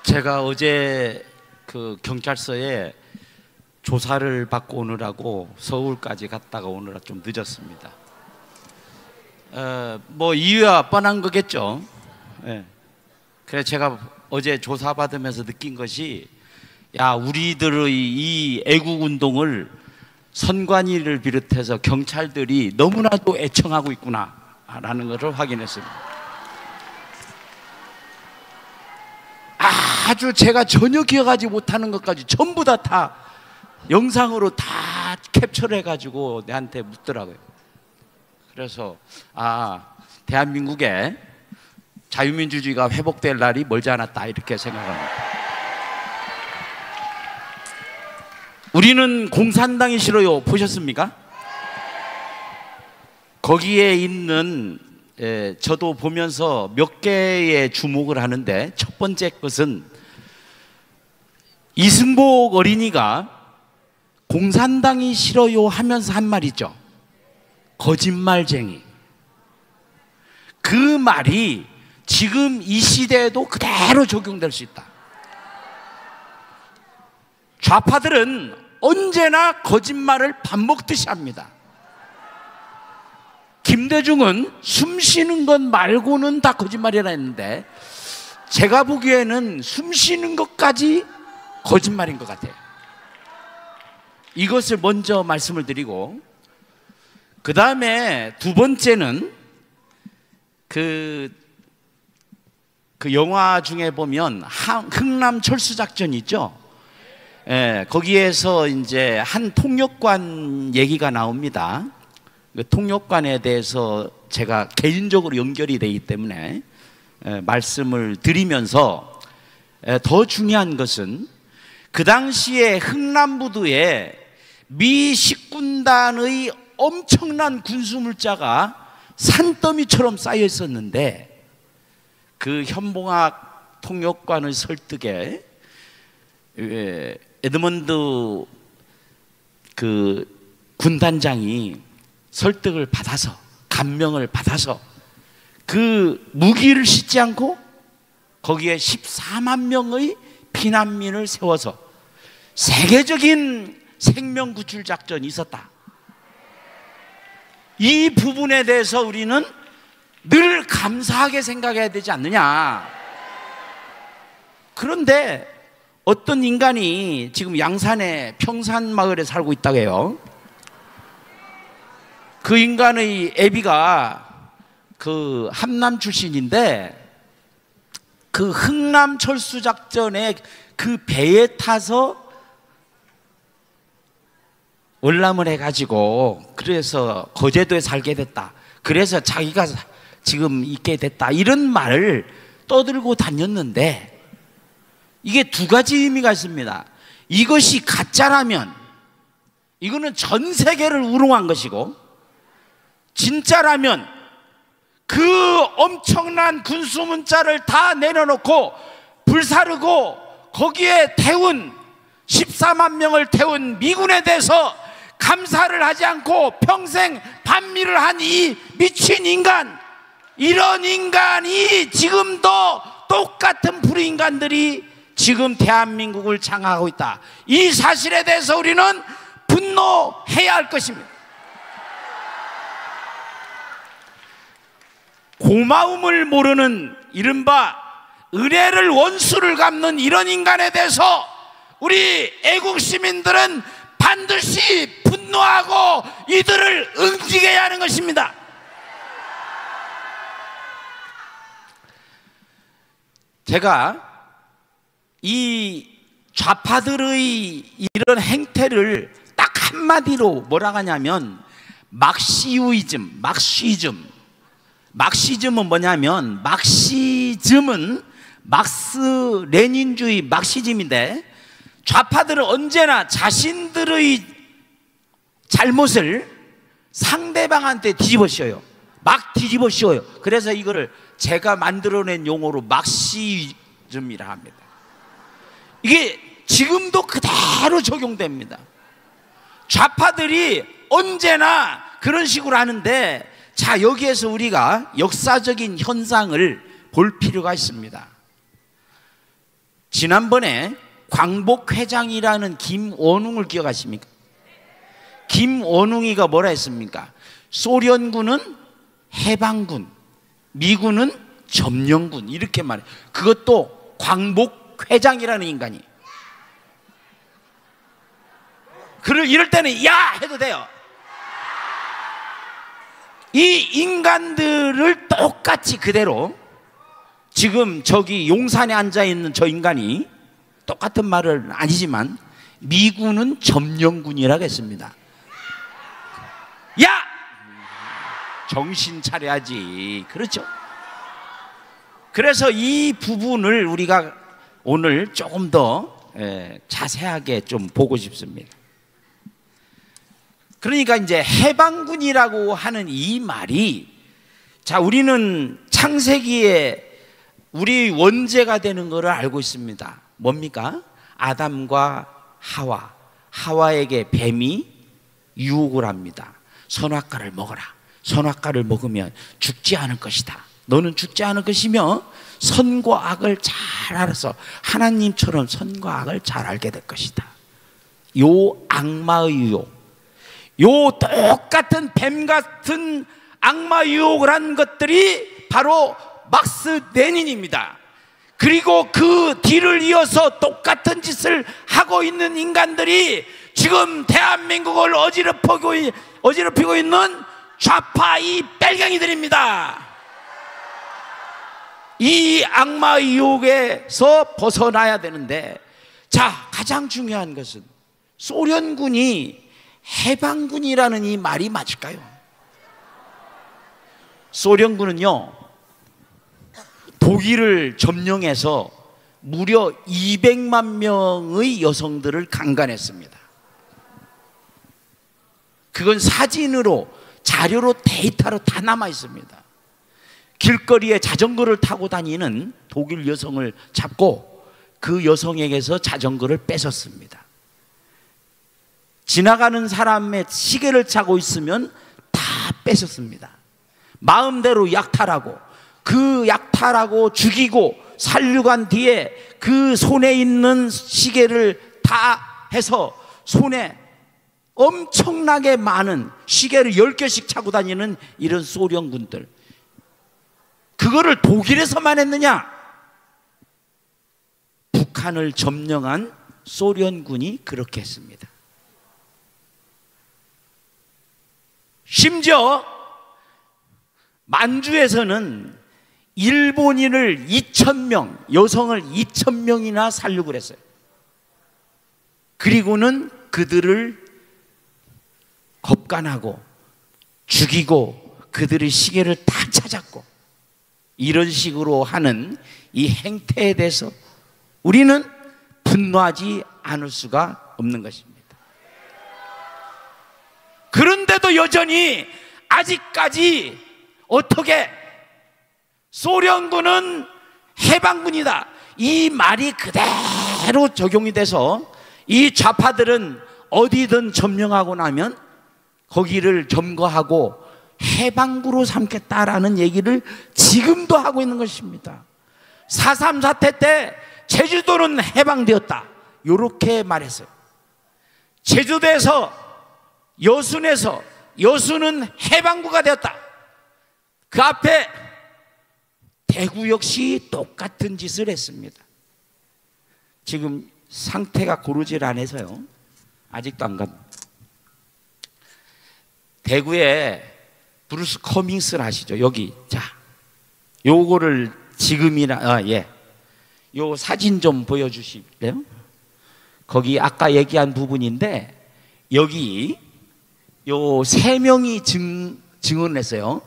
제가 어제 그 경찰서에 조사를 받고 오느라고 서울까지 갔다가 오느라 좀 늦었습니다. 뭐 이유야 뻔한 거겠죠. 그래서 제가 어제 조사받으면서 느낀 것이, 야, 우리들의 이 애국운동을 선관위를 비롯해서 경찰들이 너무나도 애청하고 있구나 라는 것을 확인했습니다. 아주 제가 전혀 기억하지 못하는 것까지 전부 다 영상으로 다 캡처를 해가지고 내한테 묻더라고요. 그래서 대한민국에 자유민주주의가 회복될 날이 멀지 않았다, 이렇게 생각합니다. 우리는 공산당이 싫어요 보셨습니까? 거기에 있는 저도 보면서 몇 개의 주목을 하는데, 첫 번째 것은 이승복 어린이가 공산당이 싫어요 하면서 한 말이죠. 거짓말쟁이. 그 말이 지금 이 시대에도 그대로 적용될 수 있다. 좌파들은 언제나 거짓말을 밥 먹듯이 합니다. 김대중은 숨 쉬는 것 말고는 다 거짓말이라 했는데, 제가 보기에는 숨 쉬는 것까지 거짓말인 것 같아요. 이것을 먼저 말씀을 드리고, 그 다음에 두 번째는 그 영화 중에 보면 흥남 철수작전 있죠. 거기에서 이제 한 통역관 얘기가 나옵니다. 그 통역관에 대해서 제가 개인적으로 연결이 되기 때문에 말씀을 드리면서, 더 중요한 것은 그 당시에 흥남부두에 미 식군단의 엄청난 군수물자가 산더미처럼 쌓여 있었는데, 그 현봉학 통역관의 설득에 에드먼드 그 군단장이 설득을 받아서, 감명을 받아서 그 무기를 싣지 않고 거기에 14만 명의 피난민을 세워서 세계적인 생명구출 작전이 있었다. 이 부분에 대해서 우리는 늘 감사하게 생각해야 되지 않느냐. 그런데 어떤 인간이 지금 양산의 평산마을에 살고 있다고 해요. 그 인간의 애비가 그 함남 출신인데, 그 흥남 철수작전에 그 배에 타서 월남을 해가지고, 그래서 거제도에 살게 됐다, 그래서 자기가 지금 있게 됐다, 이런 말을 떠들고 다녔는데, 이게 두 가지 의미가 있습니다. 이것이 가짜라면 이거는 전 세계를 우롱한 것이고, 진짜라면 그 엄청난 군수문자를 다 내려놓고 불사르고 거기에 태운 14만 명을 태운 미군에 대해서 감사를 하지 않고 평생 반미를 한 이 미친 인간, 이런 인간이 지금도 똑같은 불인간들이 지금 대한민국을 장악하고 있다. 이 사실에 대해서 우리는 분노해야 할 것입니다. 고마움을 모르는, 이른바 은혜를 원수를 갚는 이런 인간에 대해서 우리 애국 시민들은 반드시 분노하고 이들을 응징해야 하는 것입니다. 제가 이 좌파들의 이런 행태를 딱 한마디로 뭐라 하냐면 막시유이즘, 막시즘은 뭐냐면, 막시즘은 막스 레닌주의 막시즘인데, 좌파들은 언제나 자신들의 잘못을 상대방한테 뒤집어 씌워요. 막 뒤집어 씌워요. 그래서 이거를 제가 만들어낸 용어로 막시즘이라 합니다. 이게 지금도 그대로 적용됩니다. 좌파들이 언제나 그런 식으로 하는데, 자, 여기에서 우리가 역사적인 현상을 볼 필요가 있습니다. 지난번에 광복회장이라는 김원웅을 기억하십니까? 김원웅이가 뭐라 했습니까? 소련군은 해방군, 미군은 점령군, 이렇게 말해. 그것도 광복회장이라는 인간이. 이럴 때는 야 해도 돼요. 이 인간들을 똑같이 그대로, 지금 저기 용산에 앉아있는 저 인간이 똑같은 말은 아니지만 미군은 점령군이라고 했습니다. 야! 정신 차려야지. 그렇죠? 그래서 이 부분을 우리가 오늘 조금 더 자세하게 좀 보고 싶습니다. 그러니까 이제 해방군이라고 하는 이 말이, 자, 우리는 창세기에 우리 원죄가 되는 것을 알고 있습니다. 뭡니까? 아담과 하와에게 뱀이 유혹을 합니다. 선악과를 먹어라. 선악과를 먹으면 죽지 않을 것이다. 너는 죽지 않을 것이며 선과 악을 잘 알아서 하나님처럼 선과 악을 잘 알게 될 것이다. 요 악마의 유혹, 요 똑같은 뱀 같은 악마 유혹을 한 것들이 바로 막스 레닌입니다. 그리고 그 뒤를 이어서 똑같은 짓을 하고 있는 인간들이 지금 대한민국을 어지럽히고 있는 좌파 이 빨갱이들입니다. 이 악마 유혹에서 벗어나야 되는데, 자, 가장 중요한 것은 소련군이 해방군이라는 이 말이 맞을까요? 소련군은요, 독일을 점령해서 무려 200만 명의 여성들을 강간했습니다. 그건 사진으로, 자료로, 데이터로 다 남아 있습니다. 길거리에 자전거를 타고 다니는 독일 여성을 잡고 그 여성에게서 자전거를 뺏었습니다. 지나가는 사람의 시계를 차고 있으면 다 뺏었습니다. 마음대로 약탈하고, 그 약탈하고 죽이고 살류간 뒤에 그 손에 있는 시계를 다 해서 손에 엄청나게 많은 시계를 10개씩 차고 다니는 이런 소련군들, 그거를 독일에서만 했느냐? 북한을 점령한 소련군이 그렇게 했습니다. 심지어 만주에서는 일본인을 2,000명, 여성을 2,000명이나 살육을 했어요. 그리고는 그들을 겁간하고 죽이고 그들의 시계를 다 찾았고, 이런 식으로 하는 이 행태에 대해서 우리는 분노하지 않을 수가 없는 것입니다. 그런데도 여전히 아직까지 어떻게 소련군은 해방군이다, 이 말이 그대로 적용이 돼서 이 좌파들은 어디든 점령하고 나면 거기를 점거하고 해방구로 삼겠다라는 얘기를 지금도 하고 있는 것입니다. 4.3 사태 때 제주도는 해방되었다, 이렇게 말했어요. 제주도에서 여수는 해방구가 되었다. 그 앞에 대구 역시 똑같은 짓을 했습니다. 지금 상태가 고르질 않아서요, 아직도 안 갑니다. 대구에 브루스 커밍스를 아시죠? 여기, 자, 요거를 지금이나, 요 사진 좀 보여주실래요? 거기 아까 얘기한 부분인데, 여기 요 3명이 증언을 했어요.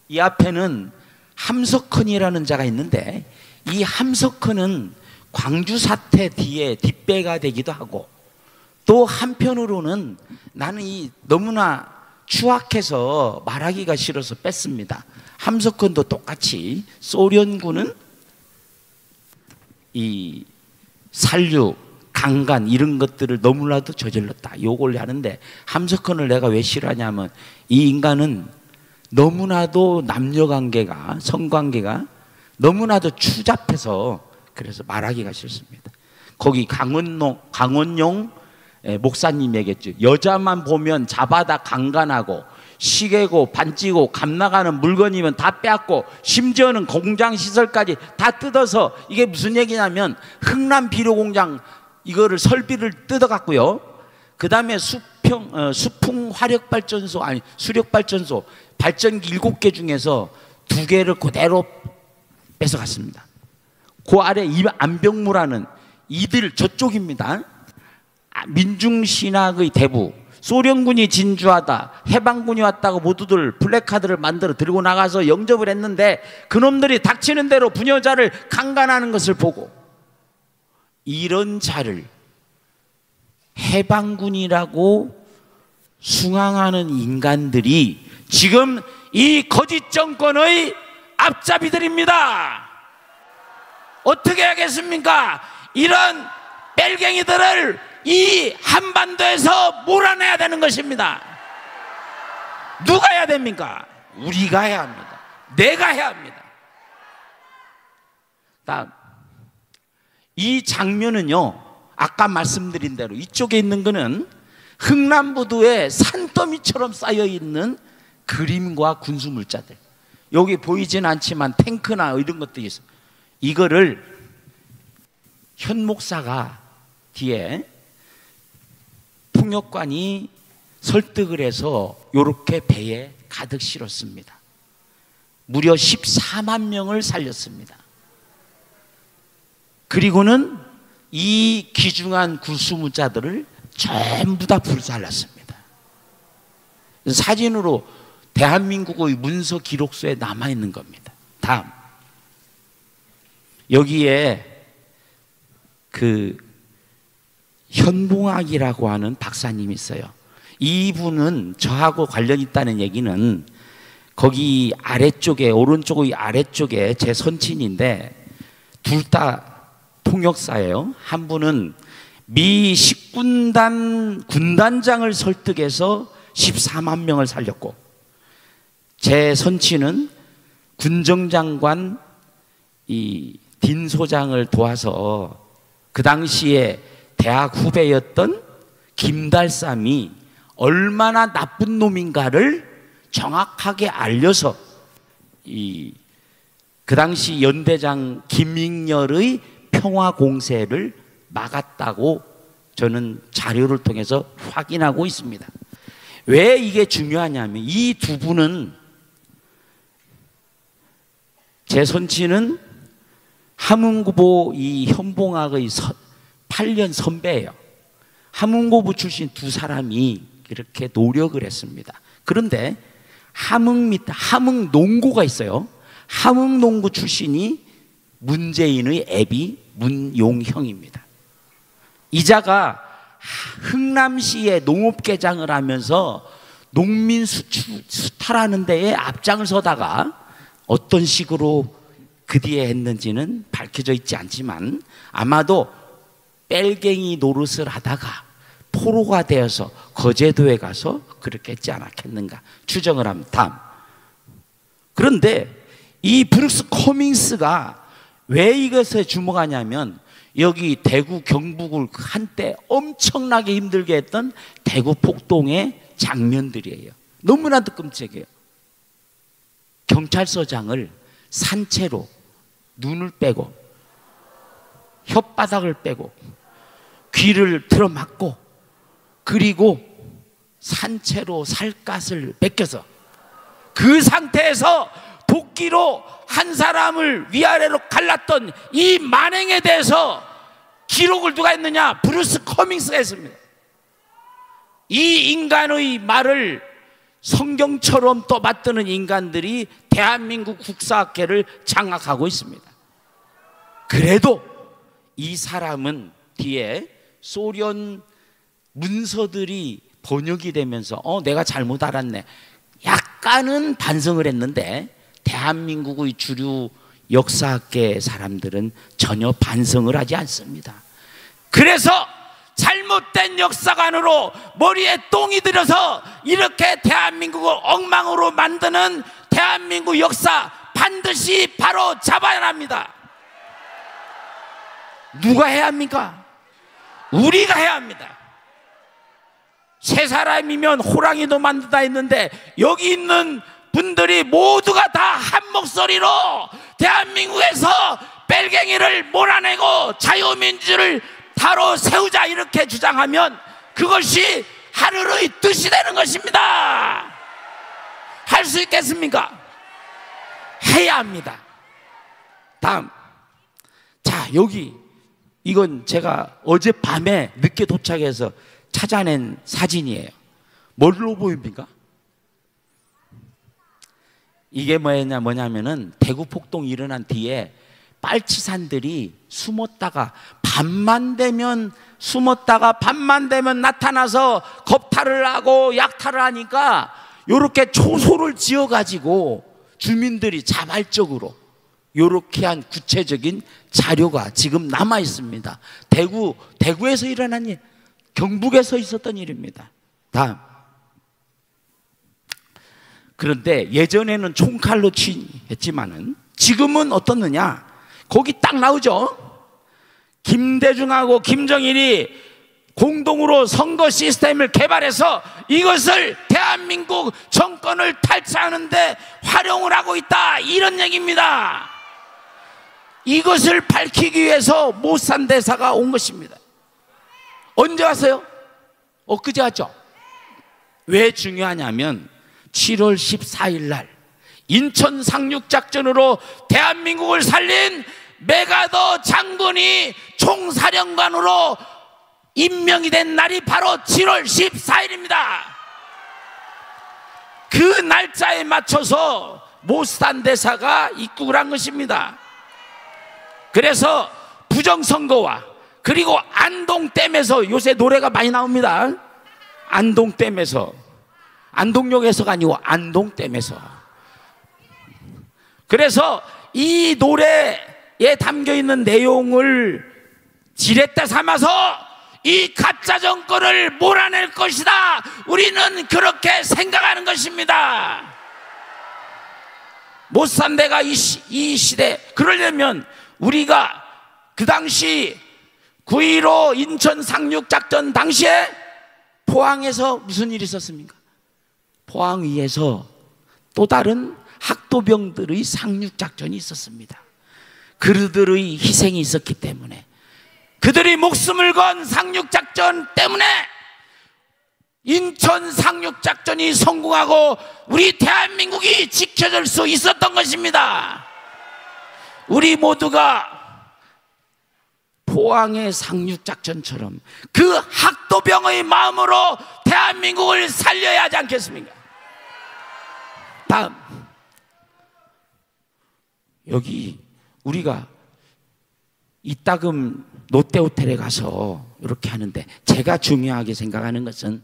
이 앞에는 함석헌이라는 자가 있는데, 이 함석헌은 광주 사태 뒤에 뒷배가 되기도 하고, 또 한편으로는 나는 이 너무나 추악해서 말하기가 싫어서 뺐습니다. 함석헌도 똑같이 소련군은 이 살육, 강간 이런 것들을 너무나도 저질렀다, 요걸 하는데, 함석헌을 내가 왜 싫어하냐면 이 인간은 너무나도 남녀관계가, 성관계가 너무나도 추잡해서 그래서 말하기가 싫습니다. 거기 강원용 목사님 얘기했죠. 여자만 보면 잡아다 강간하고 시계고 반지고 값나가는 물건이면 다 빼앗고 심지어는 공장 시설까지 다 뜯어서, 이게 무슨 얘기냐면 흥남 비료공장 이거를 설비를 뜯어갔고요. 그 다음에 수풍 화력발전소, 아니 수력발전소 발전기 7개 중에서 2개를 그대로 뺏어갔습니다. 그 아래 이 안병무라는 이들 저쪽입니다. 민중신학의 대부, 소련군이 진주하다, 해방군이 왔다고 모두들 플래카드를 만들어 들고 나가서 영접을 했는데 그놈들이 닥치는 대로 부녀자를 강간하는 것을 보고, 이런 자를 해방군이라고 숭앙하는 인간들이 지금 이 거짓 정권의 앞잡이들입니다. 어떻게 하겠습니까? 이런 뺄갱이들을 이 한반도에서 몰아내야 되는 것입니다. 누가 해야 됩니까? 우리가 해야 합니다. 내가 해야 합니다. 다음, 이 장면은요, 아까 말씀드린 대로 이쪽에 있는 거는 흥남부두에 산더미처럼 쌓여있는 그림과 군수물자들, 여기 보이진 않지만 탱크나 이런 것들이 있어요. 이거를 현 목사가 뒤에 통역관이 설득을 해서 이렇게 배에 가득 실었습니다. 무려 14만 명을 살렸습니다. 그리고는 이 귀중한 구수무자들을 전부 다 불살랐습니다. 사진으로 대한민국의 문서 기록소에 남아있는 겁니다. 다음, 여기에 그 현봉학이라고 하는 박사님이 있어요. 이분은 저하고 관련 있다는 얘기는 거기 아래쪽에, 오른쪽의 아래쪽에 제 선친인데 둘 다 통역사예요. 한 분은 미 10군단 군단장을 설득해서 14만 명을 살렸고, 제 선친은 군정장관 이 딘 소장을 도와서 그 당시에 대학 후배였던 김달삼이 얼마나 나쁜 놈인가를 정확하게 알려서 그 당시 연대장 김익렬의 평화 공세를 막았다고 저는 자료를 통해서 확인하고 있습니다. 왜 이게 중요하냐면 이 두 분은, 제 선친은 함흥고보 이 현봉학의 8년 선배예요. 함흥고보 출신 두 사람이 이렇게 노력을 했습니다. 그런데 함흥농고가 있어요. 함흥농고 출신이 문재인의 애비 문용형입니다. 이자가 흥남시에 농업개장을 하면서 농민 수탈하는 데에 앞장을 서다가 어떤 식으로 그 뒤에 했는지는 밝혀져 있지 않지만 아마도 뺄갱이 노릇을 하다가 포로가 되어서 거제도에 가서 그렇게 했지 않았겠는가 추정을 합니다. 다음, 그런데 이 브룩스 커밍스가 왜 이것에 주목하냐면 여기 대구 경북을 한때 엄청나게 힘들게 했던 대구 폭동의 장면들이에요. 너무나도 끔찍해요. 경찰서장을 산채로 눈을 빼고 혓바닥을 빼고 귀를 틀어막고 그리고 산채로 살갗을 벗겨서 그 상태에서 도끼로 한 사람을 위아래로 갈랐던 이 만행에 대해서 기록을 누가 했느냐? 브루스 커밍스가 했습니다. 이 인간의 말을 성경처럼 떠받드는 인간들이 대한민국 국사학계를 장악하고 있습니다. 그래도 이 사람은 뒤에 소련 문서들이 번역이 되면서 내가 잘못 알았네, 약간은 반성을 했는데 대한민국의 주류 역사학계 사람들은 전혀 반성을 하지 않습니다. 그래서 잘못된 역사관으로 머리에 똥이 들어서 이렇게 대한민국을 엉망으로 만드는 대한민국 역사 반드시 바로 잡아야 합니다. 누가 해야 합니까? 우리가 해야 합니다. 세 사람이면 호랑이도 만든다 했는데 여기 있는 분들이 모두가 다 한 목소리로 대한민국에서 벨갱이를 몰아내고 자유민주를 바로 세우자 이렇게 주장하면 그것이 하늘의 뜻이 되는 것입니다. 할 수 있겠습니까? 해야 합니다. 다음, 자, 여기 이건 제가 어젯밤에 늦게 도착해서 찾아낸 사진이에요. 뭘로 보입니까? 이게 뭐냐면은 대구 폭동이 일어난 뒤에 빨치산들이 숨었다가 밤만 되면 나타나서 겁탈을 하고 약탈을 하니까 요렇게 초소를 지어가지고 주민들이 자발적으로 요렇게 한 구체적인 자료가 지금 남아 있습니다. 대구에서 일어난 일, 경북에서 있었던 일입니다. 다음. 그런데 예전에는 총칼로 했지만은 지금은 어떻느냐? 거기 딱 나오죠. 김대중하고 김정일이 공동으로 선거 시스템을 개발해서 이것을 대한민국 정권을 탈취하는데 활용을 하고 있다, 이런 얘기입니다. 이것을 밝히기 위해서 모산 대사가 온 것입니다. 언제 왔어요? 엊그제 왔죠. 왜 중요하냐면 7월 14일 날 인천 상륙작전으로 대한민국을 살린 메가더 장군이 총사령관으로 임명이 된 날이 바로 7월 14일입니다. 그 날짜에 맞춰서 모산 대사가 입국을 한 것입니다. 그래서 부정선거와 그리고 안동댐에서 요새 노래가 많이 나옵니다. 안동댐에서, 안동역에서가 아니고 안동댐에서. 그래서 이 노래에 담겨있는 내용을 지렛대 삼아서 이 가짜 정권을 몰아낼 것이다, 우리는 그렇게 생각하는 것입니다. 모산대가 이 시대, 그러려면 우리가 그 당시 9.15 인천 상륙작전 당시에 포항에서 무슨 일이 있었습니까? 포항 위에서 또 다른 학도병들의 상륙작전이 있었습니다. 그들의 희생이 있었기 때문에, 그들이 목숨을 건 상륙작전 때문에 인천 상륙작전이 성공하고 우리 대한민국이 지켜질 수 있었던 것입니다. 우리 모두가 포항의 상륙작전처럼 그 학도병의 마음으로 대한민국을 살려야 하지 않겠습니까? 다음, 여기 우리가 이따금 롯데호텔에 가서 이렇게 하는데 제가 중요하게 생각하는 것은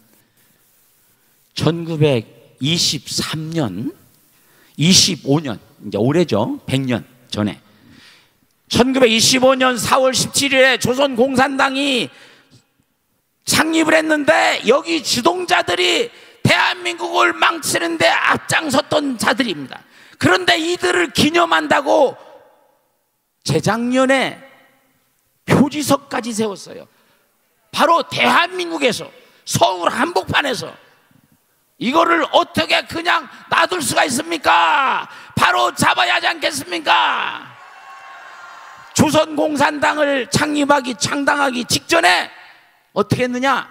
1923년, 25년, 이제 올해죠. 100년 전에 1925년 4월 17일에 조선공산당이 창립을 했는데 여기 주동자들이 대한민국을 망치는데 앞장섰던 자들입니다. 그런데 이들을 기념한다고 재작년에 표지석까지 세웠어요. 바로 대한민국에서, 서울 한복판에서. 이거를 어떻게 그냥 놔둘 수가 있습니까? 바로 잡아야 하지 않겠습니까? 조선공산당을 창당하기 직전에 어떻게 했느냐?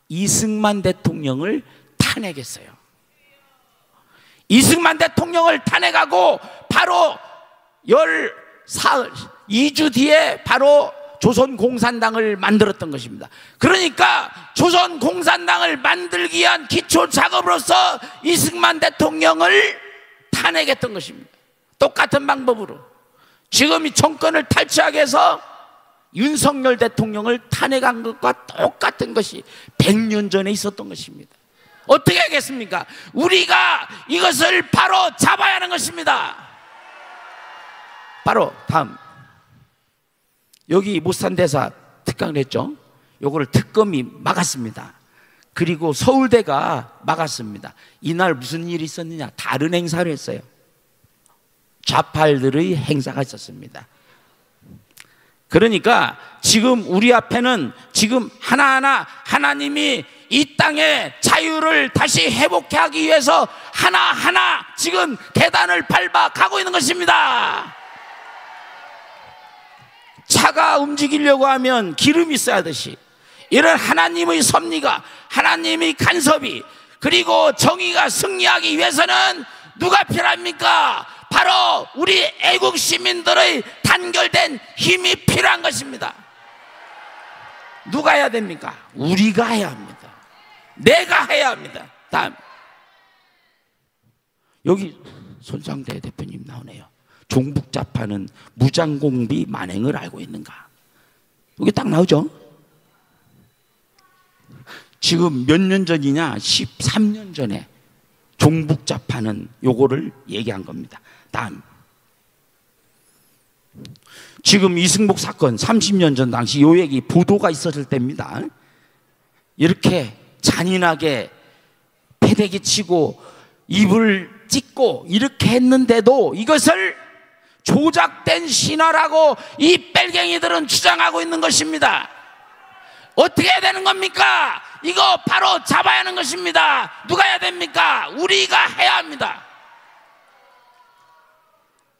이승만 대통령을 탄핵했어요. 이승만 대통령을 탄핵하고 바로 2주 뒤에 바로 조선공산당을 만들었던 것입니다. 그러니까 조선공산당을 만들기 위한 기초 작업으로서 이승만 대통령을 탄핵했던 것입니다. 똑같은 방법으로 지금 이 정권을 탈취하기 위해서 윤석열 대통령을 탄핵한 것과 똑같은 것이 100년 전에 있었던 것입니다. 어떻게 하겠습니까? 우리가 이것을 바로 잡아야 하는 것입니다. 바로 다음, 여기 모산대사 특강을 했죠. 요거를 특검이 막았습니다. 그리고 서울대가 막았습니다. 이날 무슨 일이 있었느냐? 다른 행사를 했어요. 좌팔들의 행사가 있었습니다. 그러니까 지금 우리 앞에는 지금 하나하나 하나님이 이 땅의 자유를 다시 회복해 하기 위해서 하나하나 지금 계단을 밟아 가고 있는 것입니다. 차가 움직이려고 하면 기름이 있어야 하듯이 이런 하나님의 섭리가, 하나님의 간섭이, 그리고 정의가 승리하기 위해서는 누가 필요합니까? 바로 우리 애국 시민들의 단결된 힘이 필요한 것입니다. 누가 해야 됩니까? 우리가 해야 합니다. 내가 해야 합니다. 다음, 여기 손상대 대표님 나오네요. 종북자파는 무장공비 만행을 알고 있는가? 여기 딱 나오죠. 지금 몇 년 전이냐? 13년 전에 종북자파는 요거를 얘기한 겁니다. 다음, 지금 이승복 사건 30년 전 당시 요 얘기 보도가 있었을 때입니다. 이렇게 잔인하게 패대기 치고 입을 찢고 이렇게 했는데도 이것을 조작된 신화라고 이 뺄갱이들은 주장하고 있는 것입니다. 어떻게 해야 되는 겁니까? 이거 바로 잡아야 하는 것입니다. 누가 해야 됩니까? 우리가 해야 합니다.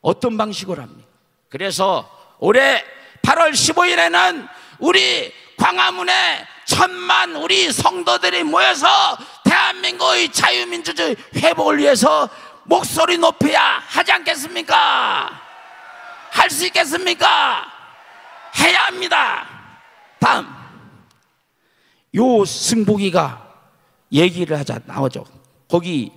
어떤 방식으로 합니까? 그래서 올해 8월 15일에는 우리 광화문에 1000만 우리 성도들이 모여서 대한민국의 자유민주주의 회복을 위해서 목소리 높여야 하지 않겠습니까? 할 수 있겠습니까? 해야 합니다. 다음, 요 승복이가 얘기를 하자 나오죠. 거기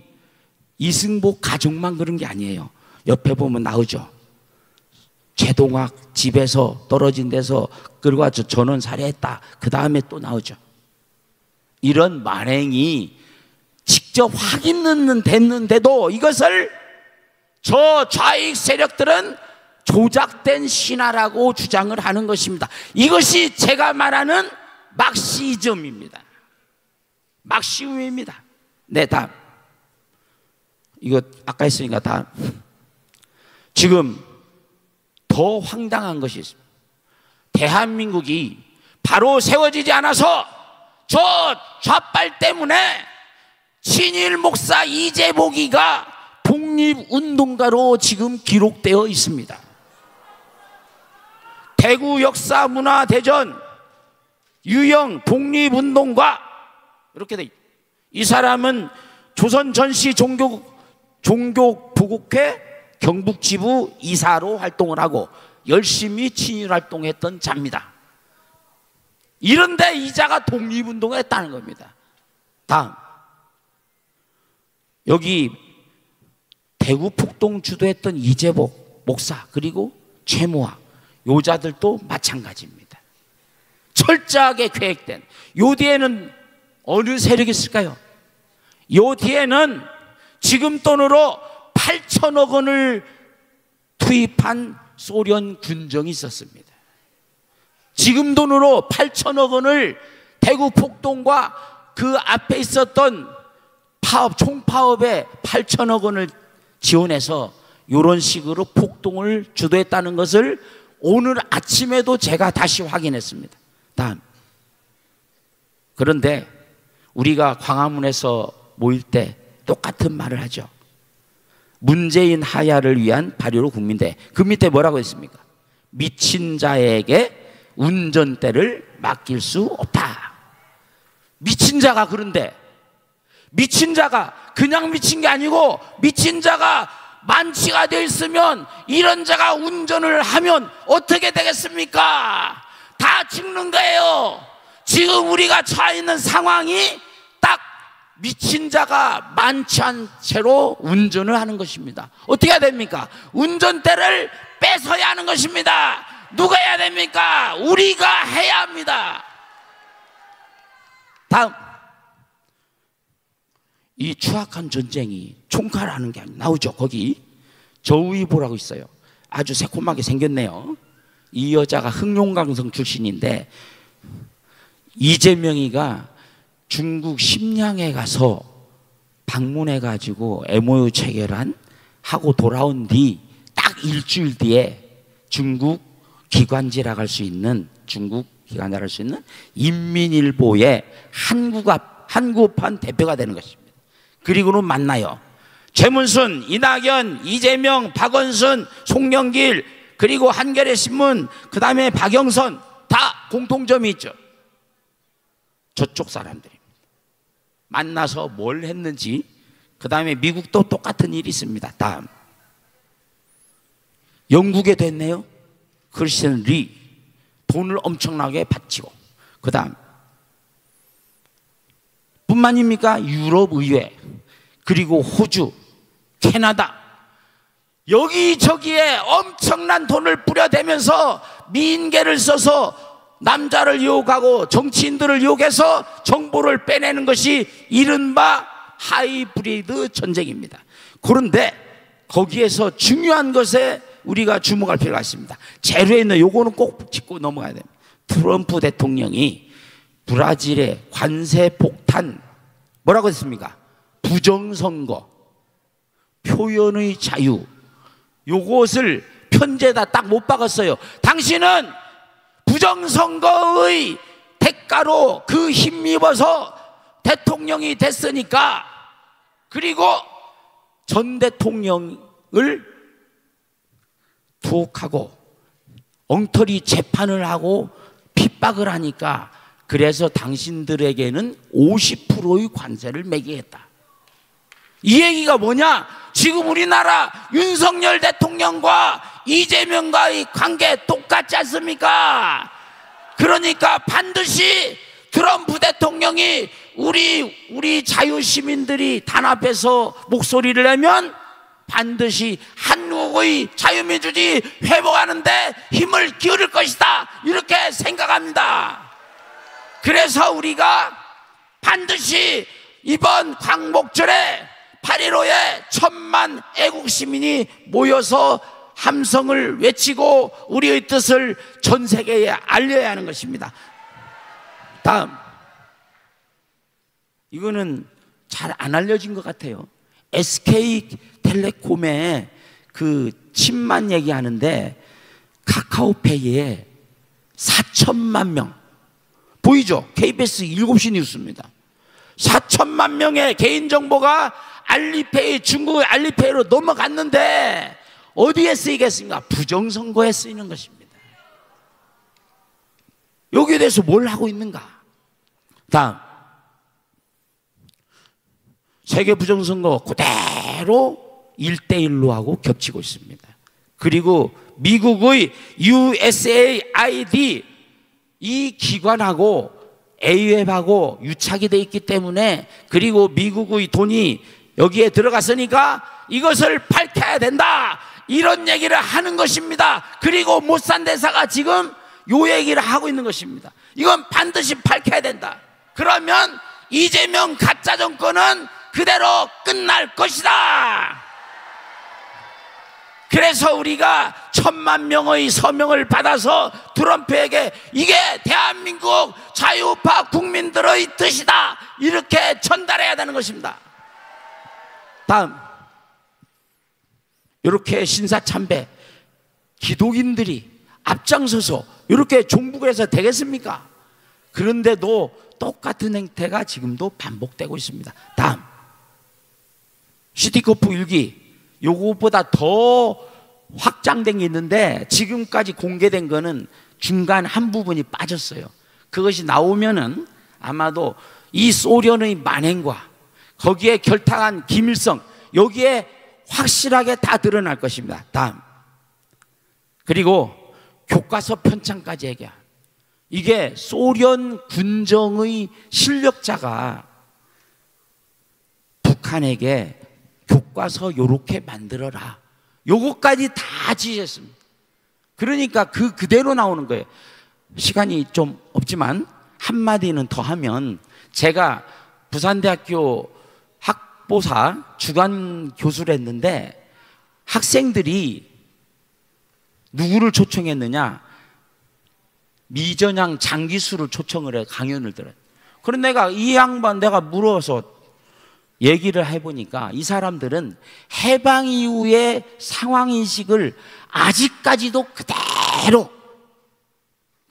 이승복 가족만 그런 게 아니에요. 옆에 보면 나오죠. 최동학 집에서 떨어진 데서 끌고 와서 전원 살해했다. 그 다음에 또 나오죠. 이런 만행이 직접 확인은 됐는데도 이것을 저 좌익 세력들은 조작된 신화라고 주장을 하는 것입니다. 이것이 제가 말하는 막시즘입니다. 막시즘입니다. 네, 다음. 이거 아까 했으니까 다음. 지금 더 황당한 것이 있습니다. 대한민국이 바로 세워지지 않아서 저 좌빨 때문에 친일 목사 이재복이가 독립운동가로 지금 기록되어 있습니다. 대구 역사문화대전 유형 독립운동가 이렇게 돼 있다. 이 사람은 조선 전시 종교부국회 경북지부 이사로 활동을 하고 열심히 친일 활동했던 자입니다. 이런데 이 자가 독립운동을 했다는 겁니다. 다음, 여기 대구 폭동 주도했던 이재복 목사 그리고 최모아 요자들도 마찬가지입니다. 철저하게 계획된. 요 뒤에는 어느 세력이 있을까요? 요 뒤에는 지금 돈으로 8천억 원을 투입한 소련 군정이 있었습니다. 지금 돈으로 8천억 원을 대구 폭동과 그 앞에 있었던 파업, 총파업에 8천억 원을 지원해서 이런 식으로 폭동을 주도했다는 것을 오늘 아침에도 제가 다시 확인했습니다. 다음. 그런데 우리가 광화문에서 모일 때 똑같은 말을 하죠. 문재인 하야를 위한 발효로 국민대. 그 밑에 뭐라고 했습니까? 미친 자에게 운전대를 맡길 수 없다. 미친 자가 그런데 미친 자가 그냥 미친 게 아니고 미친 자가 만취가 되어 있으면 이런 자가 운전을 하면 어떻게 되겠습니까? 다 죽는 거예요. 지금 우리가 처해 있는 상황이 딱 미친 자가 만취한 채로 운전을 하는 것입니다. 어떻게 해야 됩니까? 운전대를 뺏어야 하는 것입니다. 누가 해야 됩니까? 우리가 해야 합니다. 다음, 이 추악한 전쟁이 총칼하는 게 나오죠. 거기 저우이보라고 있어요. 아주 새콤하게 생겼네요. 이 여자가 흑룡강성 출신인데 이재명이가 중국 심양에 가서 방문해 가지고 MOU 체결한 하고 돌아온 뒤 딱 일주일 뒤에 중국 기관지라고 할 수 있는, 중국 기관지라고 할 수 있는 인민일보의 한국판 대표가 되는 것입니다. 그리고는 만나요. 최문순, 이낙연, 이재명, 박원순, 송영길, 그리고 한겨레신문, 그 다음에 박영선, 다 공통점이 있죠. 저쪽 사람들입니다. 만나서 뭘 했는지. 그 다음에 미국도 똑같은 일이 있습니다. 다음, 영국에 됐네요. 크리스티안 리, 돈을 엄청나게 바치고. 그 다음, 뿐만입니까? 유럽 의회, 그리고 호주, 캐나다, 여기저기에 엄청난 돈을 뿌려대면서 민계를 써서 남자를 유혹하고 정치인들을 유혹해서 정보를 빼내는 것이 이른바 하이브리드 전쟁입니다. 그런데 거기에서 중요한 것에 우리가 주목할 필요가 있습니다. 재료에 있는 요거는 꼭 짚고 넘어가야 됩니다. 트럼프 대통령이 브라질의 관세 폭탄, 뭐라고 했습니까? 부정선거, 표현의 자유, 요것을 편지에다 딱 못 박았어요. 당신은 부정선거의 대가로 그 힘입어서 대통령이 됐으니까, 그리고 전 대통령을 투옥하고 엉터리 재판을 하고 핍박을 하니까, 그래서 당신들에게는 50%의 관세를 매기겠다. 이 얘기가 뭐냐? 지금 우리나라 윤석열 대통령과 이재명과의 관계 똑같지 않습니까? 그러니까 반드시 트럼프 대통령이 우리 자유시민들이 단합해서 목소리를 내면 반드시 한국의 자유민주주의 회복하는데 힘을 기울일 것이다, 이렇게 생각합니다. 그래서 우리가 반드시 이번 광복절에 8.15에 1000만 애국시민이 모여서 함성을 외치고 우리의 뜻을 전 세계에 알려야 하는 것입니다. 다음, 이거는 잘 안 알려진 것 같아요. SK텔레콤의 그 침만 얘기하는데 카카오페이에 4천만 명, 보이죠? KBS 7시 뉴스입니다. 4천만 명의 개인정보가 알리페이, 중국의 알리페이로 넘어갔는데 어디에 쓰이겠습니까? 부정선거에 쓰이는 것입니다. 여기에 대해서 뭘 하고 있는가? 다음, 세계 부정선거 그대로 1대1로 하고 겹치고 있습니다. 그리고 미국의 USAID, 이 기관하고 AUF하고 유착이 돼 있기 때문에, 그리고 미국의 돈이 여기에 들어갔으니까 이것을 밝혀야 된다, 이런 얘기를 하는 것입니다. 그리고 모산 대사가 지금 요 얘기를 하고 있는 것입니다. 이건 반드시 밝혀야 된다. 그러면 이재명 가짜 정권은 그대로 끝날 것이다. 그래서 우리가 1000만 명의 서명을 받아서 트럼프에게 이게 대한민국 자유파 국민들의 뜻이다, 이렇게 전달해야 되는 것입니다. 다음, 이렇게 신사참배 기독인들이 앞장서서 이렇게 종북을 해서 되겠습니까? 그런데도 똑같은 행태가 지금도 반복되고 있습니다. 다음, 시티코프 일기, 요것보다 더 확장된 게 있는데 지금까지 공개된 거는 중간 한 부분이 빠졌어요. 그것이 나오면은 아마도 이 소련의 만행과 거기에 결탁한 김일성, 여기에 확실하게 다 드러날 것입니다. 다음, 그리고 교과서 편찬까지 얘기야. 이게 소련 군정의 실력자가 북한에게 교과서 요렇게 만들어라, 요거까지 다 지시했습니다. 그러니까 그대로 나오는 거예요. 시간이 좀 없지만 한마디는 더 하면, 제가 부산대학교 학보사 주간 교수를 했는데 학생들이 누구를 초청했느냐? 미전향 장기수를 초청을 해 강연을 들어요. 그런데 내가 물어서 얘기를 해보니까 이 사람들은 해방 이후의 상황인식을 아직까지도 그대로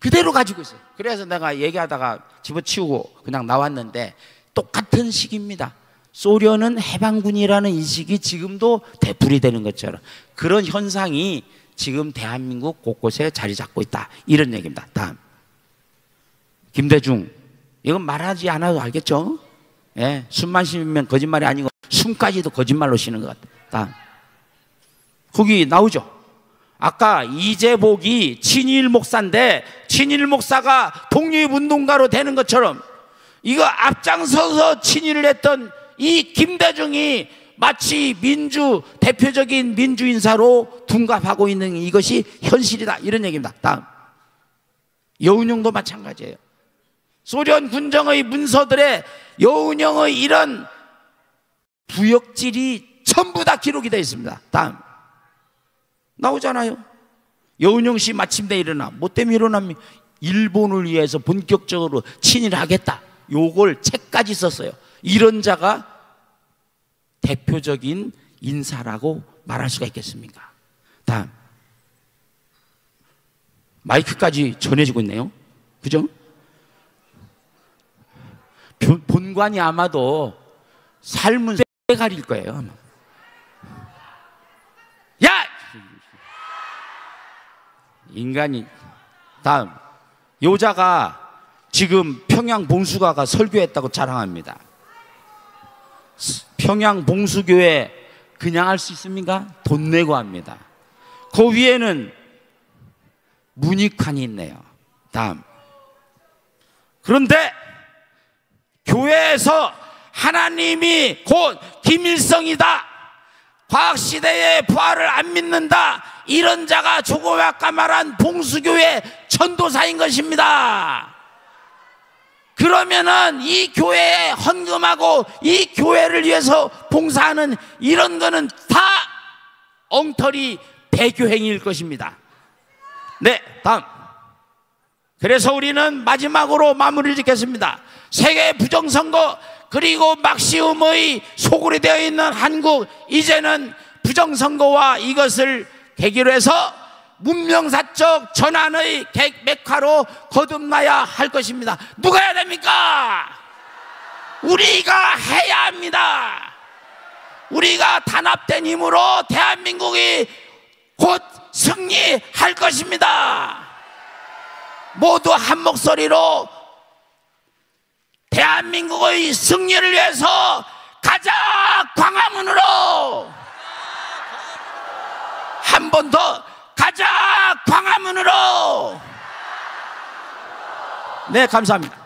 그대로 가지고 있어요. 그래서 내가 얘기하다가 집어치우고 그냥 나왔는데 똑같은 시기입니다. 소련은 해방군이라는 인식이 지금도 되풀이되는 것처럼 그런 현상이 지금 대한민국 곳곳에 자리 잡고 있다, 이런 얘기입니다. 다음, 김대중. 이건 말하지 않아도 알겠죠? 예, 숨만 쉬면 거짓말이 아니고 숨까지도 거짓말로 쉬는 것 같아요. 다음, 거기 나오죠. 아까 이재복이 친일 목사인데 친일 목사가 독립운동가로 되는 것처럼 이거 앞장서서 친일을 했던 이 김대중이 마치 대표적인 민주인사로 둔갑하고 있는 이것이 현실이다, 이런 얘기입니다. 다음, 여운형도 마찬가지예요. 소련 군정의 문서들에 여운형의 이런 부역질이 전부 다 기록이 되어 있습니다. 다음, 나오잖아요. 여운형 씨 마침내 일어나. 뭐 때문에 일어납니까? 일본을 위해서 본격적으로 친일하겠다, 요걸 책까지 썼어요. 이런 자가 대표적인 인사라고 말할 수가 있겠습니까? 다음, 마이크까지 전해지고 있네요. 그죠? 본관이 아마도 삶은 쇠가릴 거예요. 아마. 야! 인간이. 다음, 여자가 지금 평양 봉수가가 설교했다고 자랑합니다. 평양 봉수교회 그냥 할 수 있습니까? 돈 내고 합니다. 그 위에는 문익환이 있네요. 다음, 그런데 교회에서 하나님이 곧 김일성이다, 과학시대의 부활을 안 믿는다, 이런 자가 조금 아까 말한 봉수교회 전도사인 것입니다. 그러면은 이 교회에 헌금하고 이 교회를 위해서 봉사하는 이런 거는 다 엉터리 배교행위일 것입니다. 네, 다음. 그래서 우리는 마지막으로 마무리를 짓겠습니다. 세계 부정선거, 그리고 막시움의 소굴이 되어 있는 한국, 이제는 부정선거와 이것을 계기로 해서 문명사적 전환의 메카로 거듭나야 할 것입니다. 누가 해야 됩니까? 우리가 해야 합니다. 우리가 단합된 힘으로 대한민국이 곧 승리할 것입니다. 모두 한 목소리로 대한민국의 승리를 위해서 가자, 광화문으로! 한 번 더 가자, 광화문으로! 네, 감사합니다.